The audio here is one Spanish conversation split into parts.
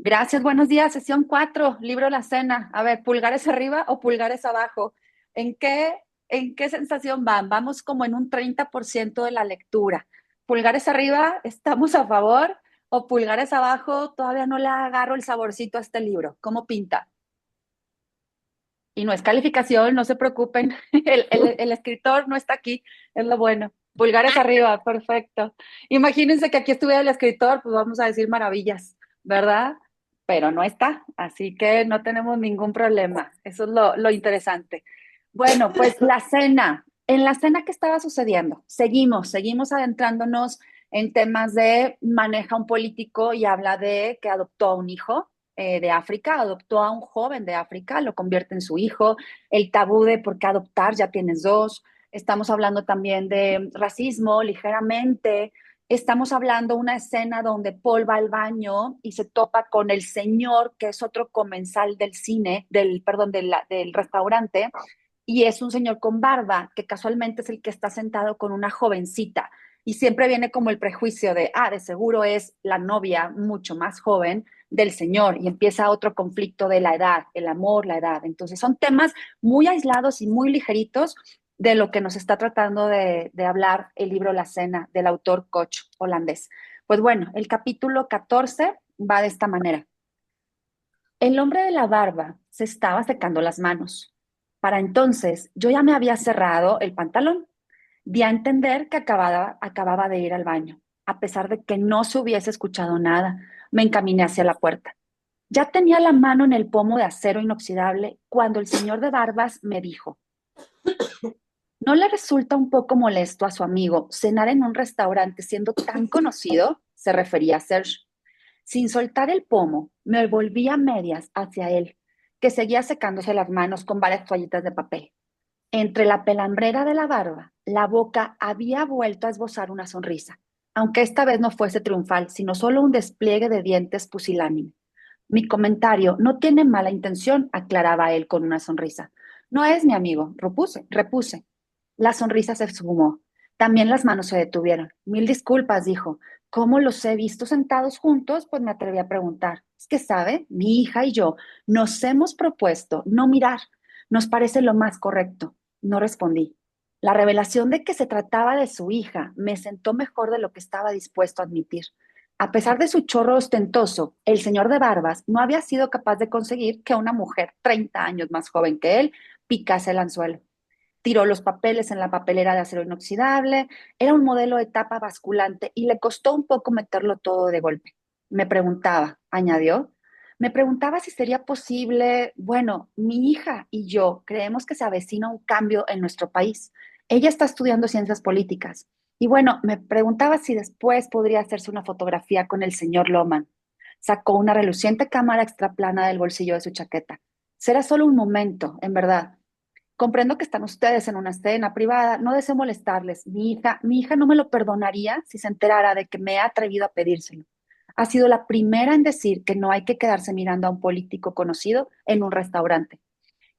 Gracias, buenos días. Sesión 4, libro La Cena. A ver, ¿pulgares arriba o pulgares abajo? ¿En qué, en qué sensación van? Vamos como en un 30% de la lectura. ¿Pulgares arriba, estamos a favor? ¿O pulgares abajo, todavía no le agarro el saborcito a este libro? ¿Cómo pinta? Y no es calificación, no se preocupen. El escritor no está aquí, es lo bueno. Pulgares arriba, perfecto. Imagínense que aquí estuviera el escritor, pues vamos a decir maravillas, ¿verdad? Pero no está, así que no tenemos ningún problema. Eso es lo interesante. Bueno, pues la cena. En la cena, ¿qué estaba sucediendo? Seguimos adentrándonos en temas de maneja un político y habla de que adoptó a un hijo de África, adoptó a un joven de África, lo convierte en su hijo, el tabú de por qué adoptar, ya tienes dos, estamos hablando también de racismo ligeramente, estamos hablando una escena donde Paul va al baño y se topa con el señor, que es otro comensal del cine, perdón, del restaurante, y es un señor con barba, que casualmente es el que está sentado con una jovencita. Y siempre viene como el prejuicio de, de seguro es la novia mucho más joven del Señor y empieza otro conflicto de la edad, el amor, la edad. Entonces son temas muy aislados y muy ligeritos de lo que nos está tratando de hablar el libro La Cena del autor Koch holandés. Pues bueno, el capítulo 14 va de esta manera. El hombre de la barba se estaba secando las manos. Para entonces yo ya me había cerrado el pantalón. Di a entender que acababa de ir al baño. A pesar de que no se hubiese escuchado nada, me encaminé hacia la puerta. Ya tenía la mano en el pomo de acero inoxidable cuando el señor de barbas me dijo, ¿no le resulta un poco molesto a su amigo cenar en un restaurante siendo tan conocido? Se refería a Serge. Sin soltar el pomo, me volví a medias hacia él, que seguía secándose las manos con varias toallitas de papel. Entre la pelambrera de la barba, la boca había vuelto a esbozar una sonrisa, aunque esta vez no fuese triunfal, sino solo un despliegue de dientes pusilánime. Mi comentario no tiene mala intención, aclaraba él con una sonrisa. No es mi amigo, repuse. La sonrisa se esfumó. También las manos se detuvieron. Mil disculpas, dijo. ¿Cómo los he visto sentados juntos? Pues me atreví a preguntar. Es que, ¿sabe? Mi hija y yo nos hemos propuesto no mirar. Nos parece lo más correcto. No respondí. La revelación de que se trataba de su hija me sentó mejor de lo que estaba dispuesto a admitir. A pesar de su chorro ostentoso, el señor de barbas no había sido capaz de conseguir que una mujer 30 años más joven que él picase el anzuelo. Tiró los papeles en la papelera de acero inoxidable, era un modelo de tapa basculante y le costó un poco meterlo todo de golpe. Me preguntaba, añadió, me preguntaba si sería posible, bueno, mi hija y yo creemos que se avecina un cambio en nuestro país. Ella está estudiando ciencias políticas. Y bueno, me preguntaba si después podría hacerse una fotografía con el señor Loman. Sacó una reluciente cámara extraplana del bolsillo de su chaqueta. Será solo un momento, en verdad. Comprendo que están ustedes en una escena privada, no deseo molestarles. Mi hija no me lo perdonaría si se enterara de que me he atrevido a pedírselo. Ha sido la primera en decir que no hay que quedarse mirando a un político conocido en un restaurante,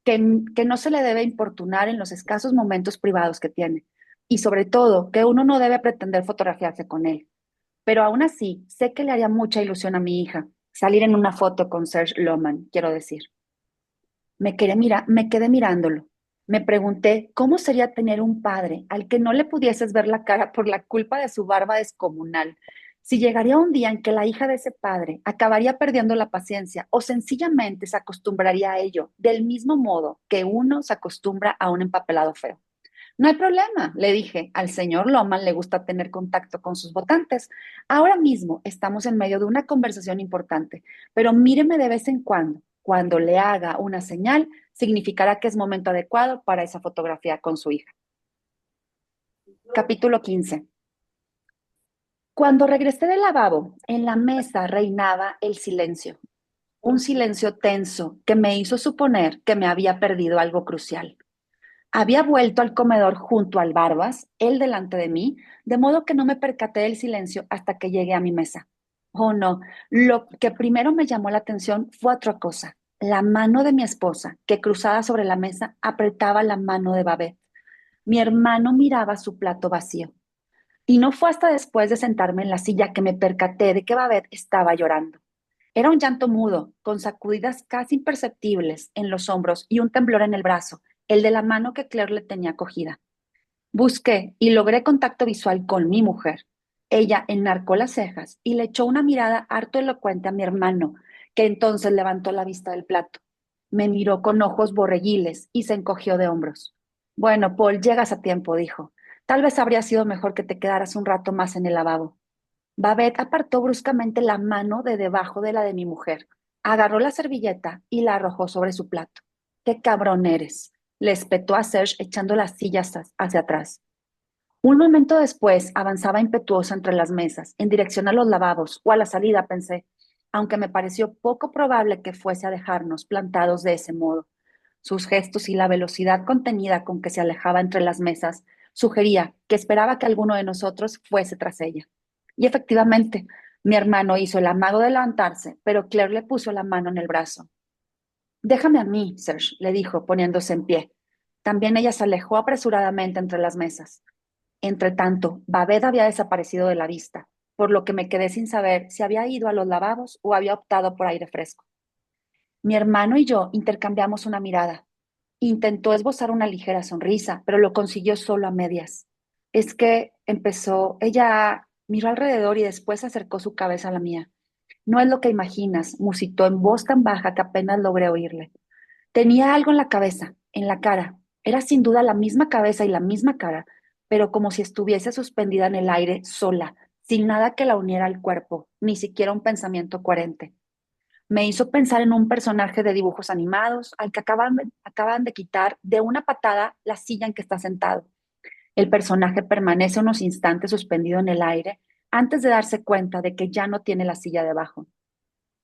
que no se le debe importunar en los escasos momentos privados que tiene y sobre todo que uno no debe pretender fotografiarse con él. Pero aún así, sé que le haría mucha ilusión a mi hija salir en una foto con Serge Loman, quiero decir. Me quedé mirándolo. Me pregunté cómo sería tener un padre al que no le pudieses ver la cara por la culpa de su barba descomunal. Si llegaría un día en que la hija de ese padre acabaría perdiendo la paciencia o sencillamente se acostumbraría a ello, del mismo modo que uno se acostumbra a un empapelado feo. No hay problema, le dije. Al señor Loman le gusta tener contacto con sus votantes. Ahora mismo estamos en medio de una conversación importante, pero míreme de vez en cuando. Cuando le haga una señal, significará que es momento adecuado para esa fotografía con su hija. Capítulo 15. Cuando regresé del lavabo, en la mesa reinaba el silencio, un silencio tenso que me hizo suponer que me había perdido algo crucial. Había vuelto al comedor junto al Barbas, él delante de mí, de modo que no me percaté del silencio hasta que llegué a mi mesa. Oh, no, lo que primero me llamó la atención fue otra cosa. La mano de mi esposa, que cruzada sobre la mesa, apretaba la mano de Babette. Mi hermano miraba su plato vacío. Y no fue hasta después de sentarme en la silla que me percaté de que Babette estaba llorando. Era un llanto mudo, con sacudidas casi imperceptibles en los hombros y un temblor en el brazo, el de la mano que Claire le tenía cogida. Busqué y logré contacto visual con mi mujer. Ella enarcó las cejas y le echó una mirada harto elocuente a mi hermano, que entonces levantó la vista del plato. Me miró con ojos borreguiles y se encogió de hombros. Bueno, Paul, llegas a tiempo, dijo. Tal vez habría sido mejor que te quedaras un rato más en el lavabo. Babette apartó bruscamente la mano de debajo de la de mi mujer, agarró la servilleta y la arrojó sobre su plato. ¡Qué cabrón eres! Le espetó a Serge echando las sillas hacia atrás. Un momento después avanzaba impetuosa entre las mesas, en dirección a los lavabos o a la salida, pensé, aunque me pareció poco probable que fuese a dejarnos plantados de ese modo. Sus gestos y la velocidad contenida con que se alejaba entre las mesas sugería que esperaba que alguno de nosotros fuese tras ella. Y efectivamente, mi hermano hizo el amago de levantarse, pero Claire le puso la mano en el brazo. Déjame a mí, Serge, le dijo, poniéndose en pie. También ella se alejó apresuradamente entre las mesas. Entretanto, Babette había desaparecido de la vista, por lo que me quedé sin saber si había ido a los lavabos o había optado por aire fresco. Mi hermano y yo intercambiamos una mirada. Intentó esbozar una ligera sonrisa, pero lo consiguió solo a medias. Es que empezó, ella miró alrededor y después acercó su cabeza a la mía. No es lo que imaginas, musitó en voz tan baja que apenas logré oírle. Tenía algo en la cabeza, en la cara. Era sin duda la misma cabeza y la misma cara, pero como si estuviese suspendida en el aire, sola, sin nada que la uniera al cuerpo, ni siquiera un pensamiento coherente. Me hizo pensar en un personaje de dibujos animados al que acaban de quitar de una patada la silla en que está sentado. El personaje permanece unos instantes suspendido en el aire antes de darse cuenta de que ya no tiene la silla debajo.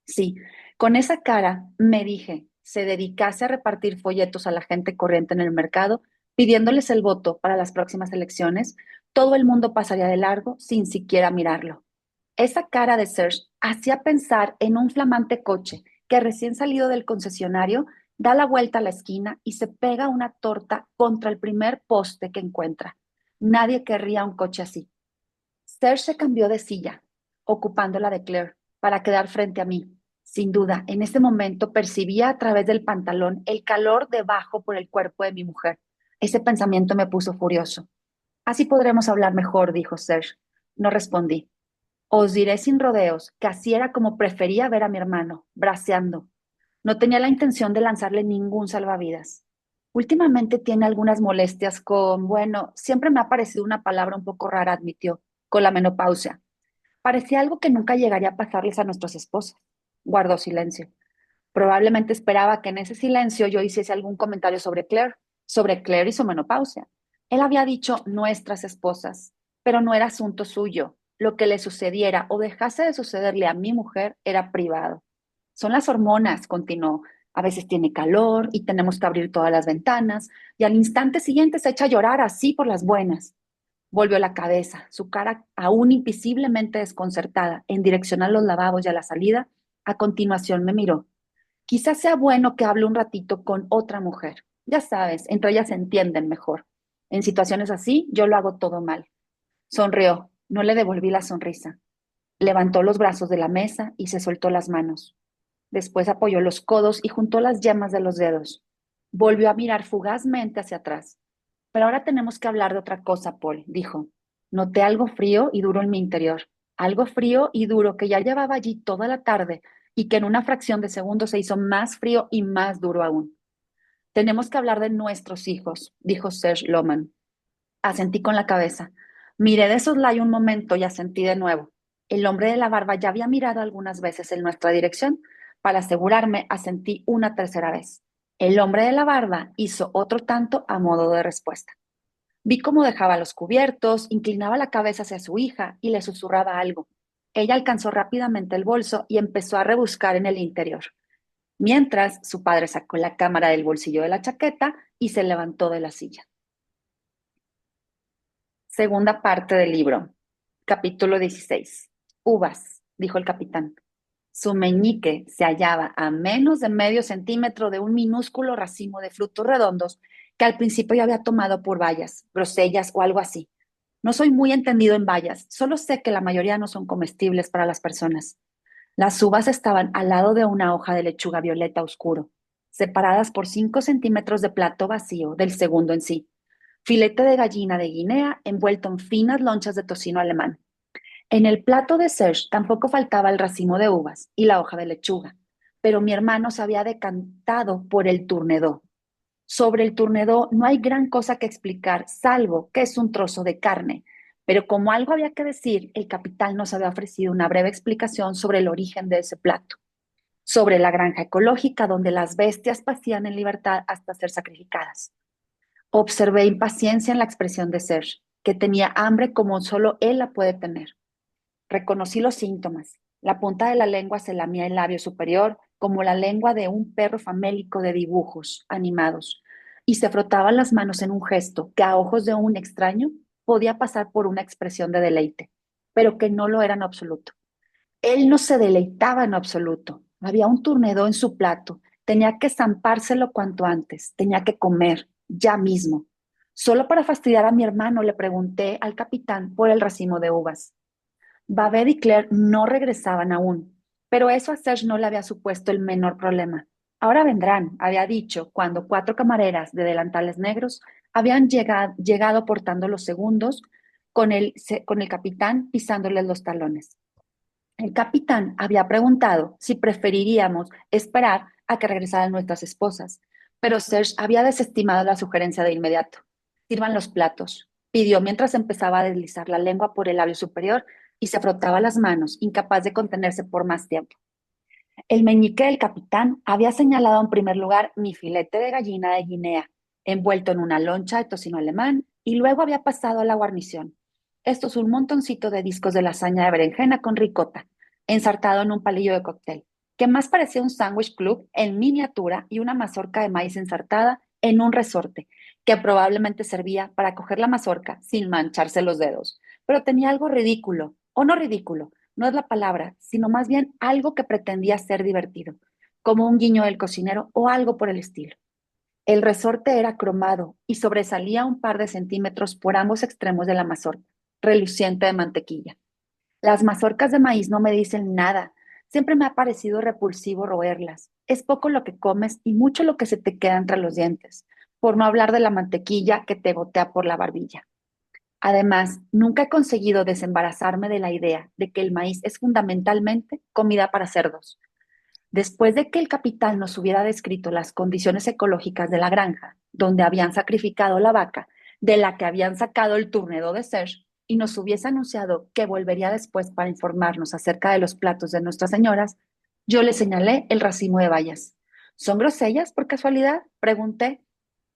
Sí, con esa cara, me dije, se dedicase a repartir folletos a la gente corriente en el mercado, pidiéndoles el voto para las próximas elecciones, todo el mundo pasaría de largo sin siquiera mirarlo. Esa cara de Serge hacía pensar en un flamante coche que recién salido del concesionario da la vuelta a la esquina y se pega una torta contra el primer poste que encuentra. Nadie querría un coche así. Serge se cambió de silla, ocupando la de Claire, para quedar frente a mí. Sin duda, en ese momento percibía a través del pantalón el calor debajo por el cuerpo de mi mujer. Ese pensamiento me puso furioso. Así podremos hablar mejor, dijo Serge. No respondí. Os diré sin rodeos que así era como prefería ver a mi hermano, braceando. No tenía la intención de lanzarle ningún salvavidas. Últimamente tiene algunas molestias con, bueno, siempre me ha parecido una palabra un poco rara, admitió, con la menopausia. Parecía algo que nunca llegaría a pasarles a nuestras esposas. Guardó silencio. Probablemente esperaba que en ese silencio yo hiciese algún comentario sobre Claire y su menopausia. Él había dicho nuestras esposas, pero no era asunto suyo. Lo que le sucediera o dejase de sucederle a mi mujer era privado. Son las hormonas, continuó. A veces tiene calor y tenemos que abrir todas las ventanas y al instante siguiente se echa a llorar así por las buenas. Volvió la cabeza, su cara aún invisiblemente desconcertada, en dirección a los lavabos y a la salida. A continuación me miró. Quizás sea bueno que hable un ratito con otra mujer. Ya sabes, entre ellas se entienden mejor. En situaciones así, yo lo hago todo mal. Sonrió, no le devolví la sonrisa. Levantó los brazos de la mesa y se soltó las manos. Después apoyó los codos y juntó las yemas de los dedos. Volvió a mirar fugazmente hacia atrás. Pero ahora tenemos que hablar de otra cosa, Paul, dijo. Noté algo frío y duro en mi interior. Algo frío y duro que ya llevaba allí toda la tarde y que en una fracción de segundo se hizo más frío y más duro aún. Tenemos que hablar de nuestros hijos, dijo Serge Loman. Asentí con la cabeza. Miré de soslayo un momento y asentí de nuevo. El hombre de la barba ya había mirado algunas veces en nuestra dirección. Para asegurarme, asentí una tercera vez. El hombre de la barba hizo otro tanto a modo de respuesta. Vi cómo dejaba los cubiertos, inclinaba la cabeza hacia su hija y le susurraba algo. Ella alcanzó rápidamente el bolso y empezó a rebuscar en el interior. Mientras, su padre sacó la cámara del bolsillo de la chaqueta y se levantó de la silla. Segunda parte del libro. Capítulo 16. Uvas, dijo el capitán. Su meñique se hallaba a menos de medio centímetro de un minúsculo racimo de frutos redondos que al principio yo había tomado por bayas, grosellas o algo así. No soy muy entendido en bayas, solo sé que la mayoría no son comestibles para las personas. Las uvas estaban al lado de una hoja de lechuga violeta oscuro, separadas por 5 centímetros de plato vacío del segundo en sí. Filete de gallina de Guinea envuelto en finas lonchas de tocino alemán. En el plato de Serge tampoco faltaba el racimo de uvas y la hoja de lechuga, pero mi hermano se había decantado por el tournedo. Sobre el tournedo no hay gran cosa que explicar, salvo que es un trozo de carne. Pero como algo había que decir, el capitán nos había ofrecido una breve explicación sobre el origen de ese plato, sobre la granja ecológica donde las bestias pasían en libertad hasta ser sacrificadas. Observé impaciencia en la expresión de Serge, que tenía hambre como solo él la puede tener. Reconocí los síntomas. La punta de la lengua se lamía el labio superior como la lengua de un perro famélico de dibujos animados y se frotaba las manos en un gesto que a ojos de un extraño podía pasar por una expresión de deleite, pero que no lo era en absoluto. Él no se deleitaba en absoluto. Había un turnedó en su plato. Tenía que zampárselo cuanto antes. Tenía que comer, ya mismo. Solo para fastidiar a mi hermano le pregunté al capitán por el racimo de uvas. Babette y Claire no regresaban aún, pero eso a Serge no le había supuesto el menor problema. Ahora vendrán, había dicho, cuando 4 camareras de delantales negros habían llegado portando los segundos con el capitán pisándoles los talones. El capitán había preguntado si preferiríamos esperar a que regresaran nuestras esposas, pero Serge había desestimado la sugerencia de inmediato. Sirvan los platos, pidió mientras empezaba a deslizar la lengua por el labio superior y se frotaba las manos, incapaz de contenerse por más tiempo. El meñique del capitán había señalado en primer lugar mi filete de gallina de Guinea, envuelto en una loncha de tocino alemán, y luego había pasado a la guarnición. Esto es un montoncito de discos de lasaña de berenjena con ricota, ensartado en un palillo de cóctel, que más parecía un sándwich club en miniatura y una mazorca de maíz ensartada en un resorte, que probablemente servía para coger la mazorca sin mancharse los dedos. Pero tenía algo ridículo, o no ridículo, no es la palabra, sino más bien algo que pretendía ser divertido, como un guiño del cocinero o algo por el estilo. El resorte era cromado y sobresalía un par de centímetros por ambos extremos de la mazorca, reluciente de mantequilla. Las mazorcas de maíz no me dicen nada. Siempre me ha parecido repulsivo roerlas. Es poco lo que comes y mucho lo que se te queda entre los dientes, por no hablar de la mantequilla que te gotea por la barbilla. Además, nunca he conseguido desembarazarme de la idea de que el maíz es fundamentalmente comida para cerdos. Después de que el capitán nos hubiera descrito las condiciones ecológicas de la granja, donde habían sacrificado la vaca, de la que habían sacado el turnedo de Serge, y nos hubiese anunciado que volvería después para informarnos acerca de los platos de nuestras señoras, yo le señalé el racimo de bayas. ¿Son grosellas por casualidad? Pregunté.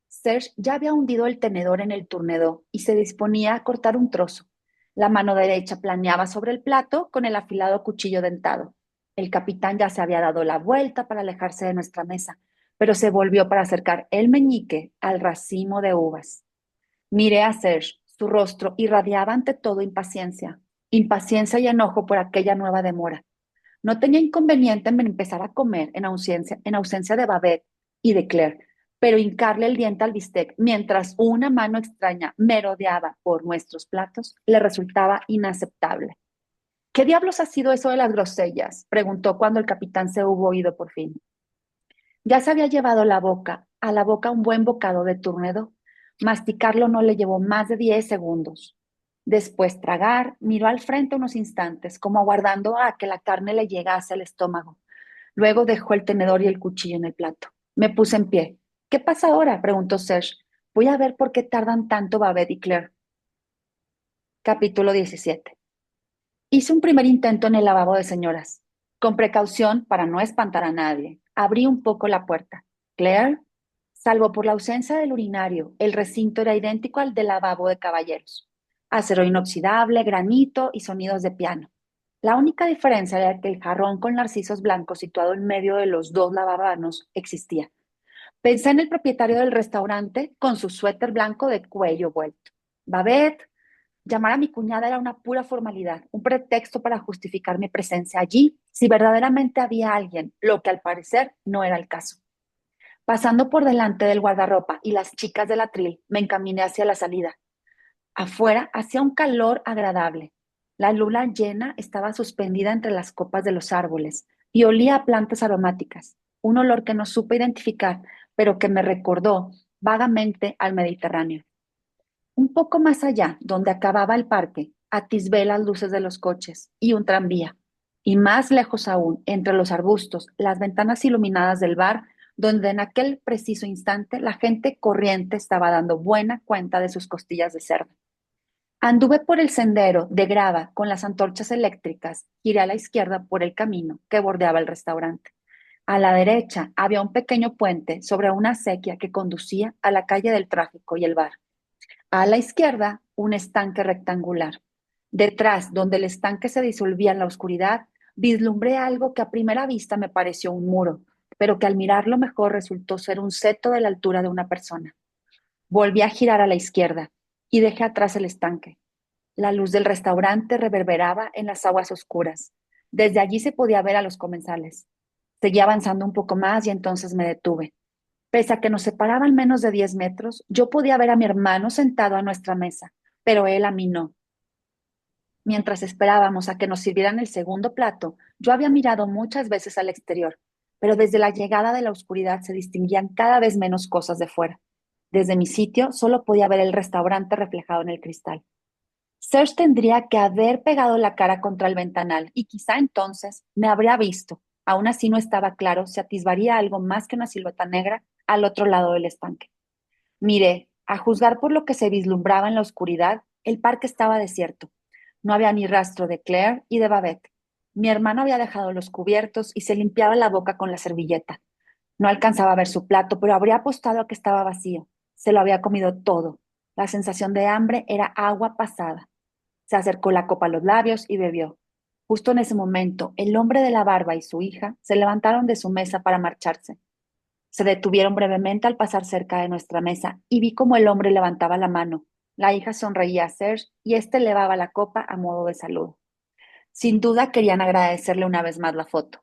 Serge ya había hundido el tenedor en el turnedor y se disponía a cortar un trozo. La mano derecha planeaba sobre el plato con el afilado cuchillo dentado. El capitán ya se había dado la vuelta para alejarse de nuestra mesa, pero se volvió para acercar el meñique al racimo de uvas. Miré a Serge, su rostro irradiaba ante todo impaciencia, impaciencia y enojo por aquella nueva demora. No tenía inconveniente en empezar a comer en ausencia de Babette y de Claire, pero hincarle el diente al bistec mientras una mano extraña merodeaba por nuestros platos le resultaba inaceptable. ¿Qué diablos ha sido eso de las grosellas? Preguntó cuando el capitán se hubo ido por fin. Ya se había llevado a la boca un buen bocado de turnedo. Masticarlo no le llevó más de 10 segundos. Después tragar, miró al frente unos instantes, como aguardando a que la carne le llegase al estómago. Luego dejó el tenedor y el cuchillo en el plato. Me puse en pie. ¿Qué pasa ahora? Preguntó Serge. Voy a ver por qué tardan tanto Babette y Claire. Capítulo 17. Hice un primer intento en el lavabo de señoras. Con precaución, para no espantar a nadie, abrí un poco la puerta. Claire, salvo por la ausencia del urinario, el recinto era idéntico al del lavabo de caballeros. Acero inoxidable, granito y sonidos de piano. La única diferencia era que el jarrón con narcisos blancos situado en medio de los dos lavamanos existía. Pensé en el propietario del restaurante con su suéter blanco de cuello vuelto. Babette, llamar a mi cuñada era una pura formalidad, un pretexto para justificar mi presencia allí si verdaderamente había alguien, lo que al parecer no era el caso. Pasando por delante del guardarropa y las chicas del atril, me encaminé hacia la salida. Afuera hacía un calor agradable. La luna llena estaba suspendida entre las copas de los árboles y olía a plantas aromáticas, un olor que no supe identificar, pero que me recordó vagamente al Mediterráneo. Un poco más allá, donde acababa el parque, atisbé las luces de los coches y un tranvía. Y más lejos aún, entre los arbustos, las ventanas iluminadas del bar, donde en aquel preciso instante la gente corriente estaba dando buena cuenta de sus costillas de cerdo. Anduve por el sendero de grava con las antorchas eléctricas, giré a la izquierda por el camino que bordeaba el restaurante. A la derecha había un pequeño puente sobre una acequia que conducía a la calle del tráfico y el bar. A la izquierda, un estanque rectangular. Detrás, donde el estanque se disolvía en la oscuridad, vislumbré algo que a primera vista me pareció un muro, pero que al mirarlo mejor resultó ser un seto de la altura de una persona. Volví a girar a la izquierda y dejé atrás el estanque. La luz del restaurante reverberaba en las aguas oscuras. Desde allí se podía ver a los comensales. Seguí avanzando un poco más y entonces me detuve. Pese a que nos separaban menos de 10 metros, yo podía ver a mi hermano sentado a nuestra mesa, pero él a mí no. Mientras esperábamos a que nos sirvieran el segundo plato, yo había mirado muchas veces al exterior, pero desde la llegada de la oscuridad se distinguían cada vez menos cosas de fuera. Desde mi sitio solo podía ver el restaurante reflejado en el cristal. Serge tendría que haber pegado la cara contra el ventanal y quizá entonces me habría visto. Aún así no estaba claro si atisbaría algo más que una silueta negra al otro lado del estanque. Miré, a juzgar por lo que se vislumbraba en la oscuridad, el parque estaba desierto. No había ni rastro de Claire y de Babette. Mi hermano había dejado los cubiertos y se limpiaba la boca con la servilleta. No alcanzaba a ver su plato, pero habría apostado a que estaba vacío. Se lo había comido todo. La sensación de hambre era agua pasada. Se acercó la copa a los labios y bebió. Justo en ese momento, el hombre de la barba y su hija se levantaron de su mesa para marcharse. Se detuvieron brevemente al pasar cerca de nuestra mesa y vi cómo el hombre levantaba la mano. La hija sonreía a Serge y éste elevaba la copa a modo de saludo. Sin duda querían agradecerle una vez más la foto.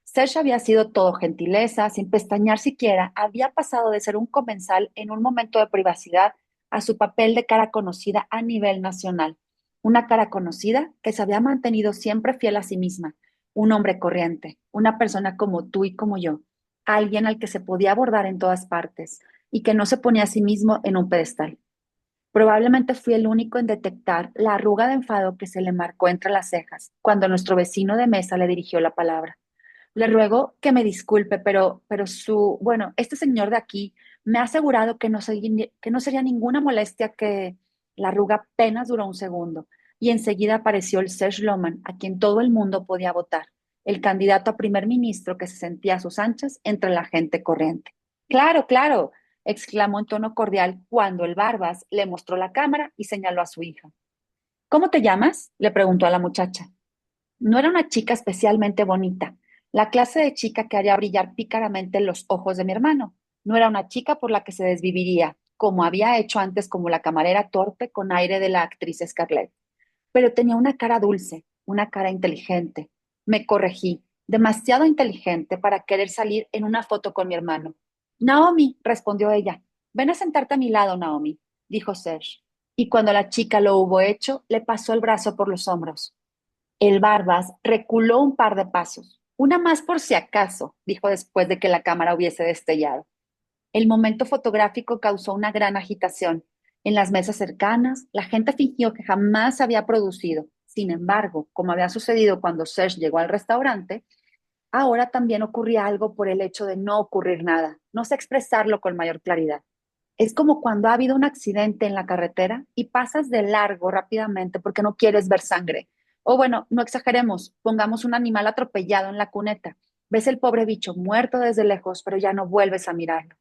Serge había sido todo gentileza, sin pestañear siquiera, había pasado de ser un comensal en un momento de privacidad a su papel de cara conocida a nivel nacional. Una cara conocida que se había mantenido siempre fiel a sí misma, un hombre corriente, una persona como tú y como yo, alguien al que se podía abordar en todas partes y que no se ponía a sí mismo en un pedestal. Probablemente fui el único en detectar la arruga de enfado que se le marcó entre las cejas cuando nuestro vecino de mesa le dirigió la palabra. Le ruego que me disculpe, bueno, este señor de aquí me ha asegurado que no sería ninguna molestia que la arruga apenas duró un segundo y enseguida apareció el Serge Loman, a quien todo el mundo podía votar, el candidato a primer ministro que se sentía a sus anchas entre la gente corriente. Claro, claro, exclamó en tono cordial cuando el Barbas le mostró la cámara y señaló a su hija. ¿Cómo te llamas? Le preguntó a la muchacha. No era una chica especialmente bonita, la clase de chica que haría brillar pícaramente los ojos de mi hermano. No era una chica por la que se desviviría, como había hecho antes como la camarera torpe con aire de la actriz Scarlett. Pero tenía una cara dulce, una cara inteligente. Me corregí, demasiado inteligente para querer salir en una foto con mi hermano. Naomi, respondió ella. Ven a sentarte a mi lado, Naomi, dijo Serge. Y cuando la chica lo hubo hecho, le pasó el brazo por los hombros. El Barbas reculó un par de pasos. Una más por si acaso, dijo después de que la cámara hubiese destellado. El momento fotográfico causó una gran agitación. En las mesas cercanas, la gente fingió que jamás se había producido. Sin embargo, como había sucedido cuando Serge llegó al restaurante, ahora también ocurría algo por el hecho de no ocurrir nada. No sé expresarlo con mayor claridad. Es como cuando ha habido un accidente en la carretera y pasas de largo rápidamente porque no quieres ver sangre. O bueno, no exageremos, pongamos un animal atropellado en la cuneta. Ves el pobre bicho muerto desde lejos, pero ya no vuelves a mirarlo.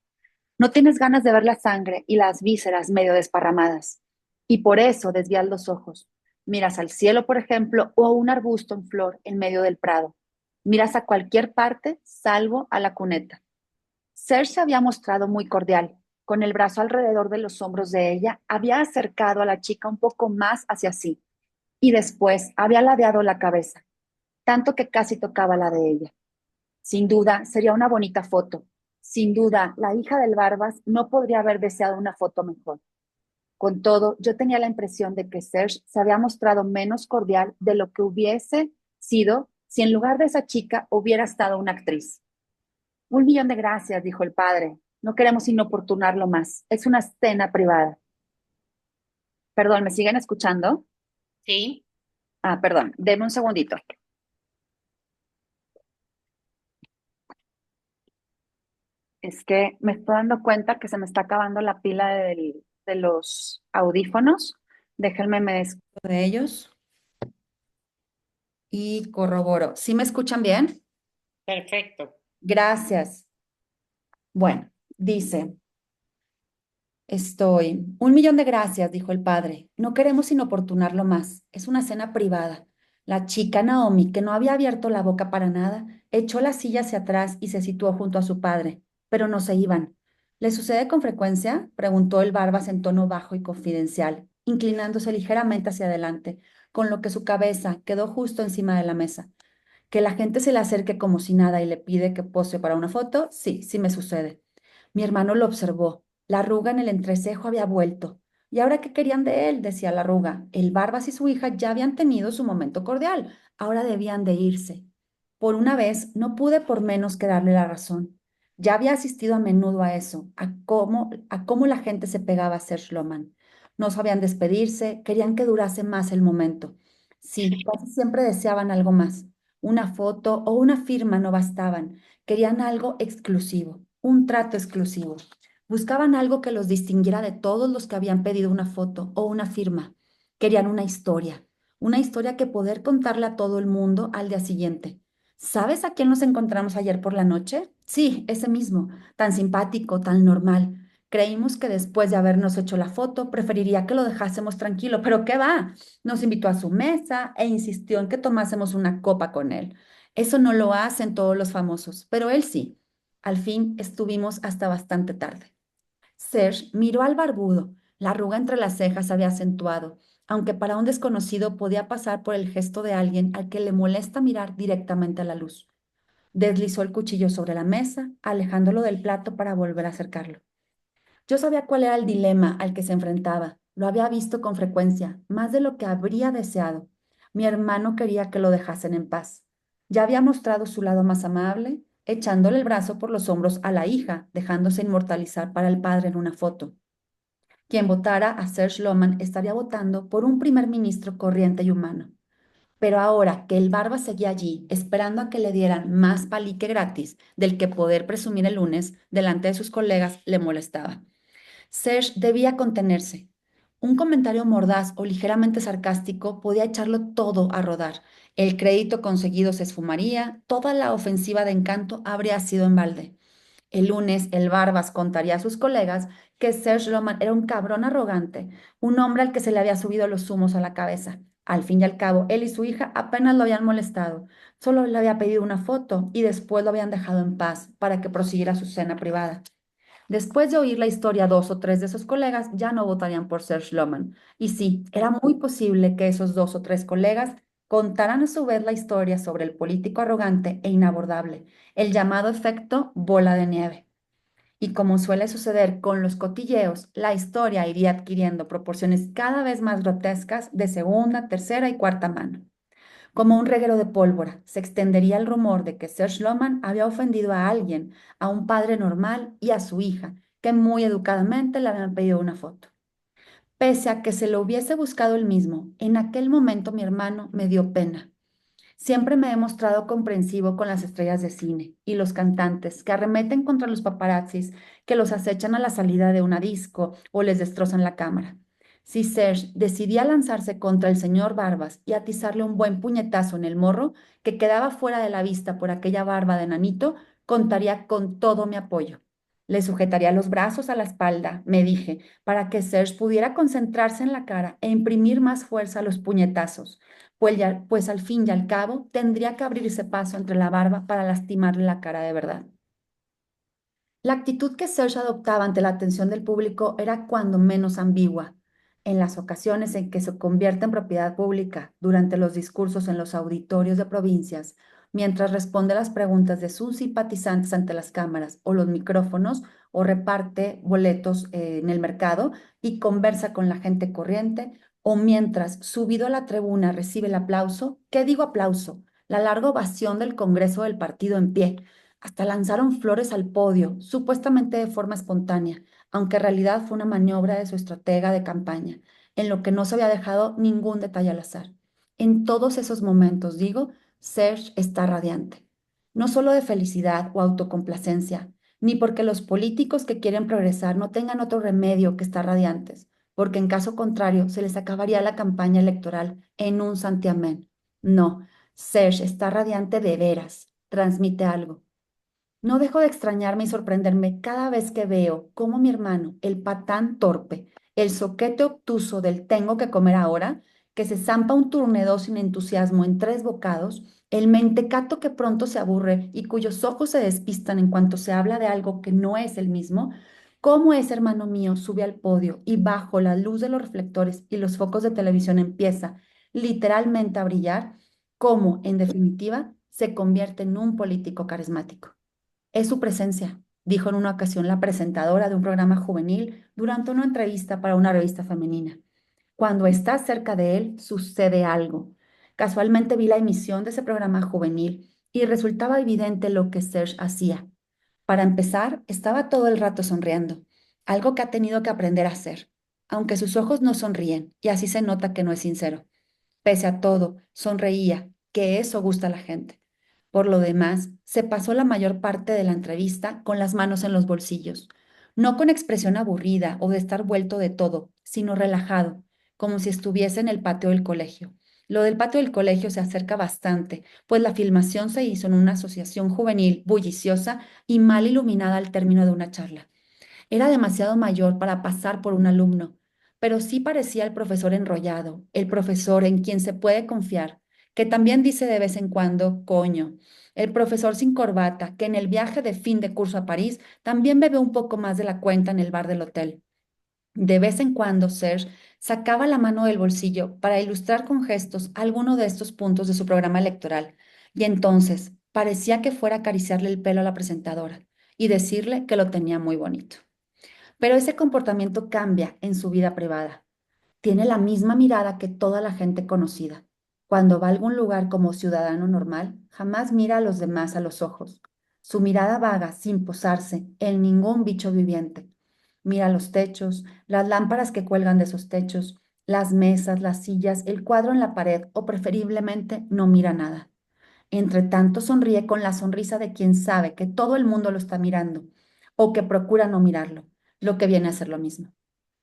No tienes ganas de ver la sangre y las vísceras medio desparramadas. Y por eso desvías los ojos. Miras al cielo, por ejemplo, o a un arbusto en flor en medio del prado. Miras a cualquier parte, salvo a la cuneta. Serge se había mostrado muy cordial. Con el brazo alrededor de los hombros de ella, había acercado a la chica un poco más hacia sí y después había ladeado la cabeza, tanto que casi tocaba la de ella. Sin duda, sería una bonita foto. Sin duda, la hija del Barbas no podría haber deseado una foto mejor. Con todo, yo tenía la impresión de que Serge se había mostrado menos cordial de lo que hubiese sido si en lugar de esa chica hubiera estado una actriz. 1 millón de gracias, dijo el padre. No queremos inoportunarlo más. Es una cena privada. Perdón, ¿me siguen escuchando? Sí. Ah, perdón, denme un segundito. Es que me estoy dando cuenta que se me está acabando la pila de los audífonos. Déjenme me descuido de ellos y corroboro. ¿Sí me escuchan bien? Perfecto. Gracias. Bueno, dice, 1 millón de gracias, dijo el padre. No queremos inoportunarlo más. Es una cena privada. La chica Naomi, que no había abierto la boca para nada, echó la silla hacia atrás y se situó junto a su padre, pero no se iban. ¿Le sucede con frecuencia? Preguntó el Barbas en tono bajo y confidencial, inclinándose ligeramente hacia adelante, con lo que su cabeza quedó justo encima de la mesa. Que la gente se le acerque como si nada y le pide que pose para una foto, sí, sí me sucede. Mi hermano lo observó. La arruga en el entrecejo había vuelto. ¿Y ahora qué querían de él? Decía la arruga. El Barbas y su hija ya habían tenido su momento cordial. Ahora debían de irse. Por una vez no pude por menos que darle la razón. Ya había asistido a menudo a eso, a cómo la gente se pegaba a Serge Loman. No sabían despedirse, querían que durase más el momento. Sí, casi siempre deseaban algo más. Una foto o una firma no bastaban. Querían algo exclusivo, un trato exclusivo. Buscaban algo que los distinguiera de todos los que habían pedido una foto o una firma. Querían una historia que poder contarle a todo el mundo al día siguiente. ¿Sabes a quién nos encontramos ayer por la noche? Sí, ese mismo, tan simpático, tan normal. Creímos que después de habernos hecho la foto, preferiría que lo dejásemos tranquilo, pero ¿qué va? Nos invitó a su mesa e insistió en que tomásemos una copa con él. Eso no lo hacen todos los famosos, pero él sí. Al fin estuvimos hasta bastante tarde. Serge miró al barbudo. La arruga entre las cejas había acentuado, aunque para un desconocido podía pasar por el gesto de alguien al que le molesta mirar directamente a la luz. Deslizó el cuchillo sobre la mesa, alejándolo del plato para volver a acercarlo. Yo sabía cuál era el dilema al que se enfrentaba. Lo había visto con frecuencia, más de lo que habría deseado. Mi hermano quería que lo dejasen en paz. Ya había mostrado su lado más amable, echándole el brazo por los hombros a la hija, dejándose inmortalizar para el padre en una foto. Quien votara a Serge Loman estaría votando por un primer ministro corriente y humano. Pero ahora que el Barba seguía allí, esperando a que le dieran más palique gratis del que poder presumir el lunes delante de sus colegas, le molestaba. Serge debía contenerse. Un comentario mordaz o ligeramente sarcástico podía echarlo todo a rodar. El crédito conseguido se esfumaría, toda la ofensiva de encanto habría sido en balde. El lunes, el Barbas contaría a sus colegas que Serge Loman era un cabrón arrogante, un hombre al que se le había subido los humos a la cabeza. Al fin y al cabo, él y su hija apenas lo habían molestado. Solo le había pedido una foto y después lo habían dejado en paz para que prosiguiera su cena privada. Después de oír la historia, dos o tres de sus colegas ya no votarían por Serge Loman. Y sí, era muy posible que esos dos o tres colegas contaran a su vez la historia sobre el político arrogante e inabordable, el llamado efecto bola de nieve. Y como suele suceder con los cotilleos, la historia iría adquiriendo proporciones cada vez más grotescas de segunda, tercera y cuarta mano. Como un reguero de pólvora, se extendería el rumor de que Serge Loman había ofendido a alguien, a un padre normal y a su hija, que muy educadamente le habían pedido una foto. Pese a que se lo hubiese buscado él mismo, en aquel momento mi hermano me dio pena. Siempre me he mostrado comprensivo con las estrellas de cine y los cantantes que arremeten contra los paparazzis que los acechan a la salida de una disco o les destrozan la cámara. Si Serge decidía lanzarse contra el señor Barbas y atizarle un buen puñetazo en el morro que quedaba fuera de la vista por aquella barba de nanito, contaría con todo mi apoyo. Le sujetaría los brazos a la espalda, me dije, para que Serge pudiera concentrarse en la cara e imprimir más fuerza a los puñetazos pues al fin y al cabo tendría que abrirse paso entre la barba para lastimarle la cara de verdad. La actitud que Serge adoptaba ante la atención del público era cuando menos ambigua. En las ocasiones en que se convierte en propiedad pública, durante los discursos en los auditorios de provincias, mientras responde las preguntas de sus simpatizantes ante las cámaras o los micrófonos o reparte boletos en el mercado y conversa con la gente corriente o mientras subido a la tribuna recibe el aplauso. ¿Qué digo aplauso? La larga ovación del Congreso del partido en pie. Hasta lanzaron flores al podio, supuestamente de forma espontánea, aunque en realidad fue una maniobra de su estratega de campaña, en lo que no se había dejado ningún detalle al azar. En todos esos momentos, digo, Serge está radiante. No solo de felicidad o autocomplacencia, ni porque los políticos que quieren progresar no tengan otro remedio que estar radiantes, porque en caso contrario se les acabaría la campaña electoral en un santiamén. No, Serge está radiante de veras, transmite algo. No dejo de extrañarme y sorprenderme cada vez que veo cómo mi hermano, el patán torpe, el soquete obtuso del tengo que comer ahora, que se zampa un turnedó sin entusiasmo en 3 bocados, el mentecato que pronto se aburre y cuyos ojos se despistan en cuanto se habla de algo que no es el mismo, cómo ese hermano mío sube al podio y bajo la luz de los reflectores y los focos de televisión empieza literalmente a brillar, cómo, en definitiva, se convierte en un político carismático. Es su presencia, dijo en una ocasión la presentadora de un programa juvenil durante una entrevista para una revista femenina. Cuando estás cerca de él, sucede algo. Casualmente vi la emisión de ese programa juvenil y resultaba evidente lo que Serge hacía. Para empezar, estaba todo el rato sonriendo, algo que ha tenido que aprender a hacer, aunque sus ojos no sonríen y así se nota que no es sincero. Pese a todo, sonreía, que eso gusta a la gente. Por lo demás, se pasó la mayor parte de la entrevista con las manos en los bolsillos, no con expresión aburrida o de estar vuelto de todo, sino relajado, como si estuviese en el patio del colegio. Lo del patio del colegio se acerca bastante, pues la filmación se hizo en una asociación juvenil bulliciosa y mal iluminada al término de una charla. Era demasiado mayor para pasar por un alumno, pero sí parecía el profesor enrollado, el profesor en quien se puede confiar, que también dice de vez en cuando, coño, el profesor sin corbata, que en el viaje de fin de curso a París también bebe un poco más de la cuenta en el bar del hotel. De vez en cuando, Serge sacaba la mano del bolsillo para ilustrar con gestos alguno de estos puntos de su programa electoral, y entonces parecía que fuera a acariciarle el pelo a la presentadora y decirle que lo tenía muy bonito. Pero ese comportamiento cambia en su vida privada. Tiene la misma mirada que toda la gente conocida. Cuando va a algún lugar como ciudadano normal, jamás mira a los demás a los ojos. Su mirada vaga sin posarse en ningún bicho viviente. Mira los techos, las lámparas que cuelgan de esos techos, las mesas, las sillas, el cuadro en la pared o preferiblemente no mira nada. Entre tanto sonríe con la sonrisa de quien sabe que todo el mundo lo está mirando o que procura no mirarlo, lo que viene a ser lo mismo.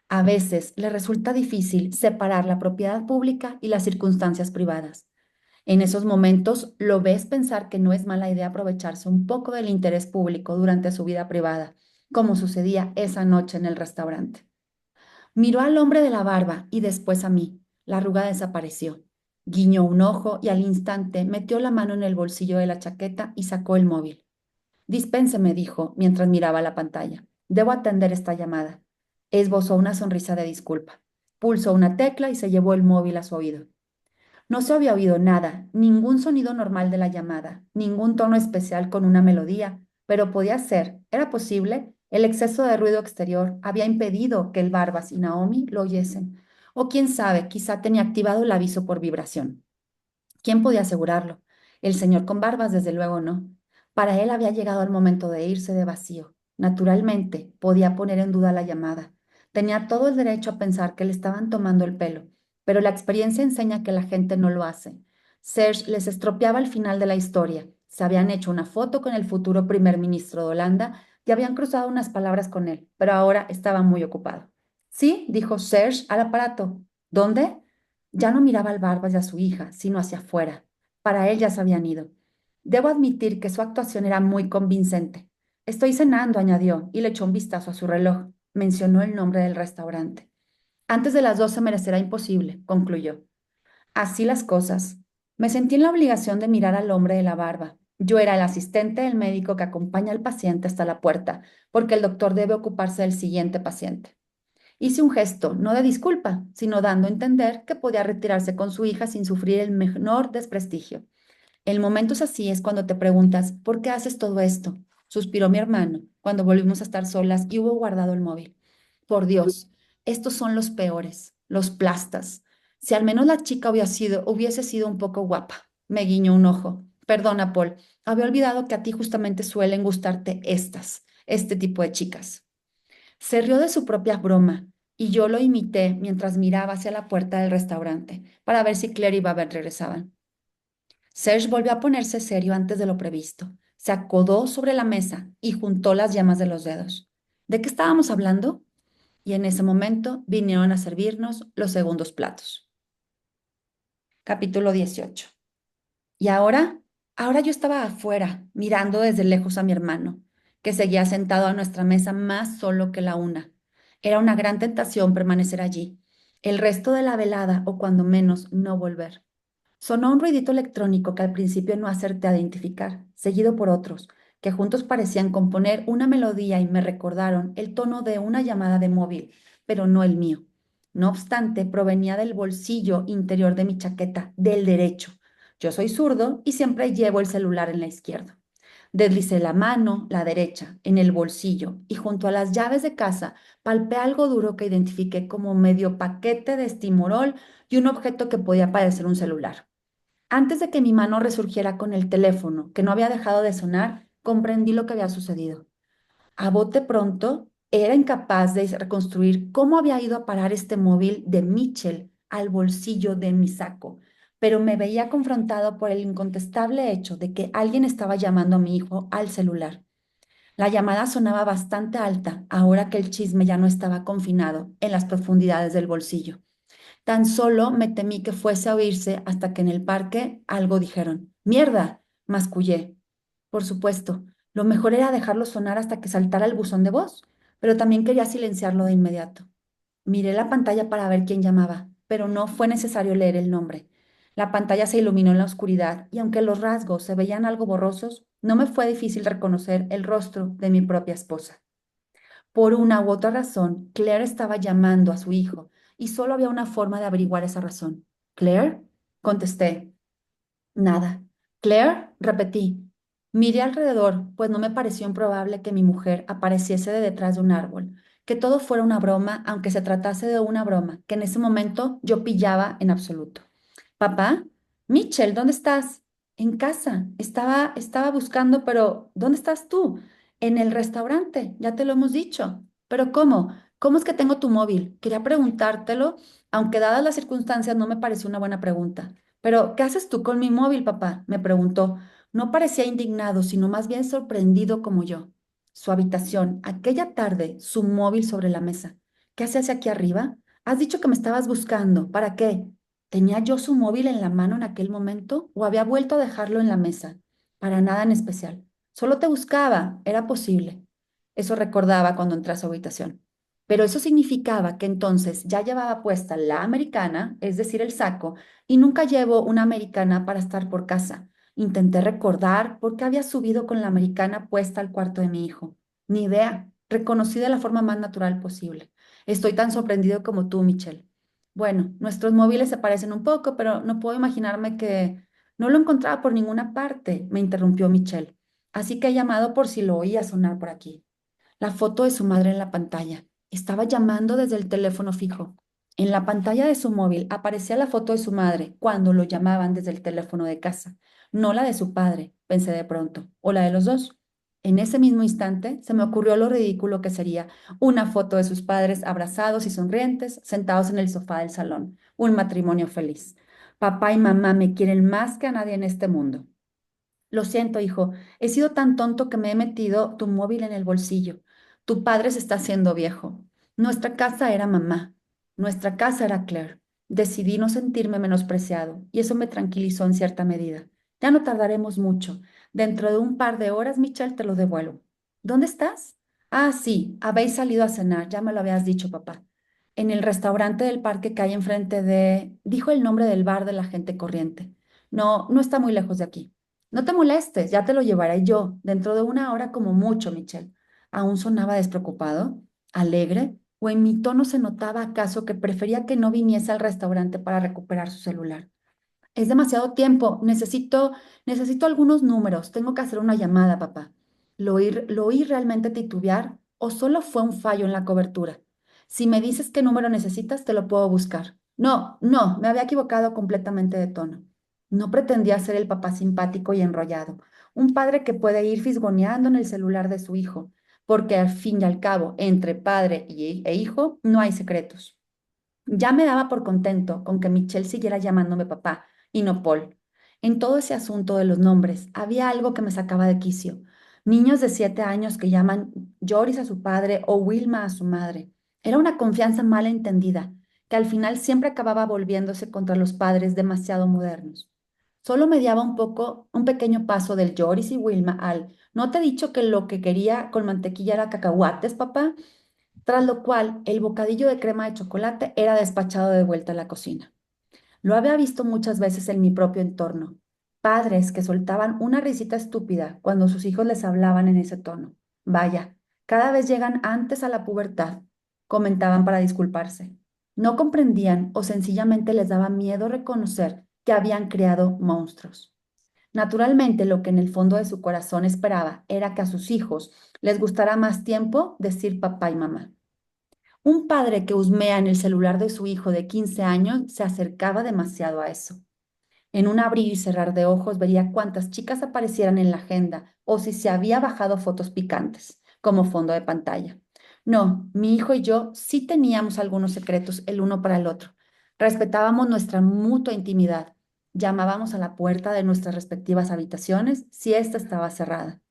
A veces le resulta difícil separar la propiedad pública y las circunstancias privadas. En esos momentos lo ves pensar que no es mala idea aprovecharse un poco del interés público durante su vida privada, como sucedía esa noche en el restaurante. Miró al hombre de la barba y después a mí. La arruga desapareció. Guiñó un ojo y al instante metió la mano en el bolsillo de la chaqueta y sacó el móvil. Dispense, me dijo mientras miraba la pantalla. Debo atender esta llamada. Esbozó una sonrisa de disculpa. Pulsó una tecla y se llevó el móvil a su oído. No se había oído nada, ningún sonido normal de la llamada, ningún tono especial con una melodía, pero podía ser, era posible, el exceso de ruido exterior había impedido que el Barbas y Naomi lo oyesen. O quién sabe, quizá tenía activado el aviso por vibración. ¿Quién podía asegurarlo? El señor con barbas, desde luego no. Para él había llegado el momento de irse de vacío. Naturalmente, podía poner en duda la llamada. Tenía todo el derecho a pensar que le estaban tomando el pelo, pero la experiencia enseña que la gente no lo hace. Serge les estropeaba el final de la historia. Se habían hecho una foto con el futuro primer ministro de Holanda y habían cruzado unas palabras con él, pero ahora estaba muy ocupado. Sí, dijo Serge al aparato. ¿Dónde? Ya no miraba al Barbas y a su hija, sino hacia afuera. Para él ya se habían ido. Debo admitir que su actuación era muy convincente. Estoy cenando, añadió, y le echó un vistazo a su reloj. Mencionó el nombre del restaurante. Antes de las 12 me será imposible, concluyó. Así las cosas. Me sentí en la obligación de mirar al hombre de la barba. Yo era el asistente del médico que acompaña al paciente hasta la puerta, porque el doctor debe ocuparse del siguiente paciente. Hice un gesto, no de disculpa, sino dando a entender que podía retirarse con su hija sin sufrir el menor desprestigio. En momentos así es cuando te preguntas, ¿por qué haces todo esto? Suspiró mi hermano cuando volvimos a estar solas y hubo guardado el móvil. Por Dios, estos son los peores, los plastas. Si al menos la chica hubiese sido un poco guapa. Me guiñó un ojo. Perdona, Paul, había olvidado que a ti justamente suelen gustarte este tipo de chicas. Se rió de su propia broma y yo lo imité mientras miraba hacia la puerta del restaurante para ver si Claire y Babette regresaban. Serge volvió a ponerse serio antes de lo previsto. Se acodó sobre la mesa y juntó las yemas de los dedos. ¿De qué estábamos hablando? Y en ese momento vinieron a servirnos los segundos platos. Capítulo 18. Y ahora yo estaba afuera, mirando desde lejos a mi hermano, que seguía sentado a nuestra mesa más solo que la una. Era una gran tentación permanecer allí, el resto de la velada o cuando menos no volver. Sonó un ruidito electrónico que al principio no acerté a identificar, seguido por otros, que juntos parecían componer una melodía y me recordaron el tono de una llamada de móvil, pero no el mío. No obstante, provenía del bolsillo interior de mi chaqueta, del derecho. Yo soy zurdo y siempre llevo el celular en la izquierda. Deslicé la mano, la derecha, en el bolsillo y junto a las llaves de casa palpé algo duro que identifiqué como medio paquete de estimorol y un objeto que podía parecer un celular. Antes de que mi mano resurgiera con el teléfono, que no había dejado de sonar, comprendí lo que había sucedido. A bote pronto, era incapaz de reconstruir cómo había ido a parar este móvil de Mitchell al bolsillo de mi saco, pero me veía confrontado por el incontestable hecho de que alguien estaba llamando a mi hijo al celular. La llamada sonaba bastante alta, ahora que el chisme ya no estaba confinado en las profundidades del bolsillo. Tan solo me temí que fuese a oírse hasta que en el parque algo dijeron. ¡Mierda! Mascullé. Por supuesto, lo mejor era dejarlo sonar hasta que saltara el buzón de voz, pero también quería silenciarlo de inmediato. Miré la pantalla para ver quién llamaba, pero no fue necesario leer el nombre. La pantalla se iluminó en la oscuridad y aunque los rasgos se veían algo borrosos, no me fue difícil reconocer el rostro de mi propia esposa. Por una u otra razón, Claire estaba llamando a su hijo y solo había una forma de averiguar esa razón. ¿Claire? Contesté. Nada. ¿Claire? Repetí. Miré alrededor, pues no me pareció improbable que mi mujer apareciese de detrás de un árbol, que todo fuera una broma, aunque se tratase de una broma, que en ese momento yo pillaba en absoluto. ¿Papá? Mitchell, ¿dónde estás? En casa. Estaba buscando, pero ¿dónde estás tú? En el restaurante, ya te lo hemos dicho. ¿Pero cómo? ¿Cómo es que tengo tu móvil? Quería preguntártelo, aunque dadas las circunstancias no me pareció una buena pregunta. Pero, ¿qué haces tú con mi móvil, papá? Me preguntó. No parecía indignado, sino más bien sorprendido como yo. Su habitación, aquella tarde, su móvil sobre la mesa. ¿Qué haces aquí arriba? Has dicho que me estabas buscando. ¿Para qué? ¿Tenía yo su móvil en la mano en aquel momento o había vuelto a dejarlo en la mesa? Para nada en especial. Solo te buscaba. Era posible. Eso recordaba cuando entré a su habitación. Pero eso significaba que entonces ya llevaba puesta la americana, es decir, el saco, y nunca llevo una americana para estar por casa. Intenté recordar por qué había subido con la americana puesta al cuarto de mi hijo. Ni idea. Reconocí de la forma más natural posible. Estoy tan sorprendido como tú, Michelle. Bueno, nuestros móviles se parecen un poco, pero no puedo imaginarme que no lo encontraba por ninguna parte, me interrumpió Michelle. Así que he llamado por si lo oía sonar por aquí. La foto de su madre en la pantalla. Estaba llamando desde el teléfono fijo. En la pantalla de su móvil aparecía la foto de su madre cuando lo llamaban desde el teléfono de casa, no la de su padre, pensé de pronto, o la de los dos. En ese mismo instante se me ocurrió lo ridículo que sería una foto de sus padres abrazados y sonrientes, sentados en el sofá del salón, un matrimonio feliz. Papá y mamá me quieren más que a nadie en este mundo. Lo siento, hijo, he sido tan tonto que me he metido tu móvil en el bolsillo. Tu padre se está haciendo viejo. Nuestra casa era mamá. Nuestra casa era Claire. Decidí no sentirme menospreciado y eso me tranquilizó en cierta medida. Ya no tardaremos mucho. Dentro de un par de horas, Michelle, te lo devuelvo. ¿Dónde estás? Ah, sí, habéis salido a cenar, ya me lo habías dicho, papá. En el restaurante del parque que hay enfrente de... Dijo el nombre del bar de la gente corriente. No, no está muy lejos de aquí. No te molestes, ya te lo llevaré yo, dentro de una hora como mucho, Michelle. Aún sonaba despreocupado, alegre, o en mi tono se notaba acaso que prefería que no viniese al restaurante para recuperar su celular. Es demasiado tiempo. Necesito algunos números. Tengo que hacer una llamada, papá. ¿Lo oí realmente titubear o solo fue un fallo en la cobertura? Si me dices qué número necesitas, te lo puedo buscar. No, no, me había equivocado completamente de tono. No pretendía ser el papá simpático y enrollado, un padre que puede ir fisgoneando en el celular de su hijo, porque al fin y al cabo, entre padre e hijo, no hay secretos. Ya me daba por contento con que Michelle siguiera llamándome papá y no Paul. En todo ese asunto de los nombres, había algo que me sacaba de quicio. Niños de 7 años que llaman Joris a su padre o Wilma a su madre. Era una confianza mal entendida, que al final siempre acababa volviéndose contra los padres demasiado modernos. Solo mediaba un poco, un pequeño paso del Joris y Wilma al, ¿no te he dicho que lo que quería con mantequilla era cacahuates, papá? Tras lo cual el bocadillo de crema de chocolate era despachado de vuelta a la cocina. Lo había visto muchas veces en mi propio entorno. Padres que soltaban una risita estúpida cuando sus hijos les hablaban en ese tono. Vaya, cada vez llegan antes a la pubertad, comentaban para disculparse. No comprendían o sencillamente les daba miedo reconocer que habían creado monstruos. Naturalmente, lo que en el fondo de su corazón esperaba era que a sus hijos les gustara más tiempo decir papá y mamá. Un padre que husmea en el celular de su hijo de 15 años se acercaba demasiado a eso. En un abrir y cerrar de ojos vería cuántas chicas aparecieran en la agenda o si se había bajado fotos picantes como fondo de pantalla. No, mi hijo y yo sí teníamos algunos secretos el uno para el otro. Respetábamos nuestra mutua intimidad. Llamábamos a la puerta de nuestras respectivas habitaciones si ésta estaba cerrada.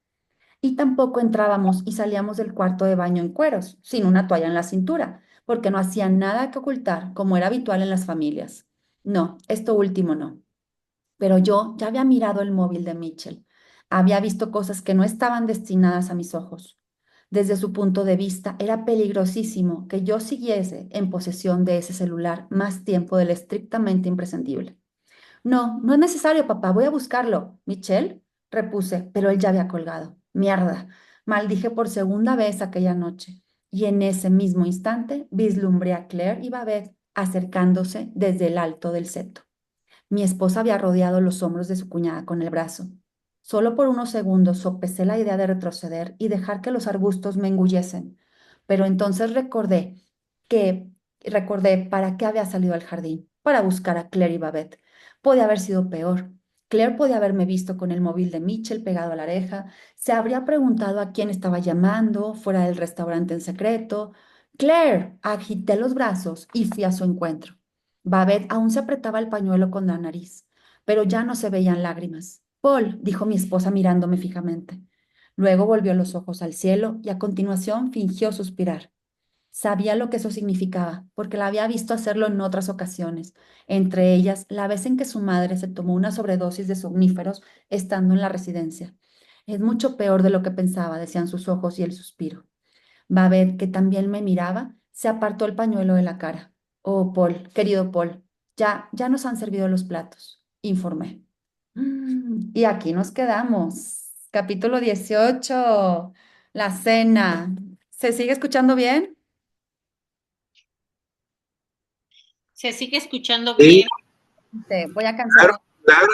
Y tampoco entrábamos y salíamos del cuarto de baño en cueros, sin una toalla en la cintura, porque no hacía nada que ocultar, como era habitual en las familias. No, esto último no. Pero yo ya había mirado el móvil de Mitchell. Había visto cosas que no estaban destinadas a mis ojos. Desde su punto de vista, era peligrosísimo que yo siguiese en posesión de ese celular más tiempo del estrictamente imprescindible. No, no es necesario, papá, voy a buscarlo. ¿Michelle? Repuse, pero él ya había colgado. Mierda, maldije por segunda vez aquella noche. Y en ese mismo instante vislumbré a Claire y Babette acercándose desde el alto del seto. Mi esposa había rodeado los hombros de su cuñada con el brazo. Solo por unos segundos sopesé la idea de retroceder y dejar que los arbustos me engullesen, pero entonces que recordé para qué había salido al jardín, para buscar a Claire y Babette. Podía haber sido peor. Claire podía haberme visto con el móvil de Mitchell pegado a la oreja, se habría preguntado a quién estaba llamando, fuera del restaurante en secreto. Claire, agité los brazos y fui a su encuentro. Babette aún se apretaba el pañuelo con la nariz, pero ya no se veían lágrimas. Paul, dijo mi esposa mirándome fijamente. Luego volvió los ojos al cielo y a continuación fingió suspirar. Sabía lo que eso significaba, porque la había visto hacerlo en otras ocasiones, entre ellas la vez en que su madre se tomó una sobredosis de somníferos estando en la residencia. Es mucho peor de lo que pensaba, decían sus ojos y el suspiro. Babette, que también me miraba, se apartó el pañuelo de la cara. Oh, Paul, querido Paul, ya nos han servido los platos, informé. Y aquí nos quedamos. Capítulo 18, la cena. ¿Se sigue escuchando bien? Se sigue escuchando Sí, bien. Voy a claro, cancelar. claro,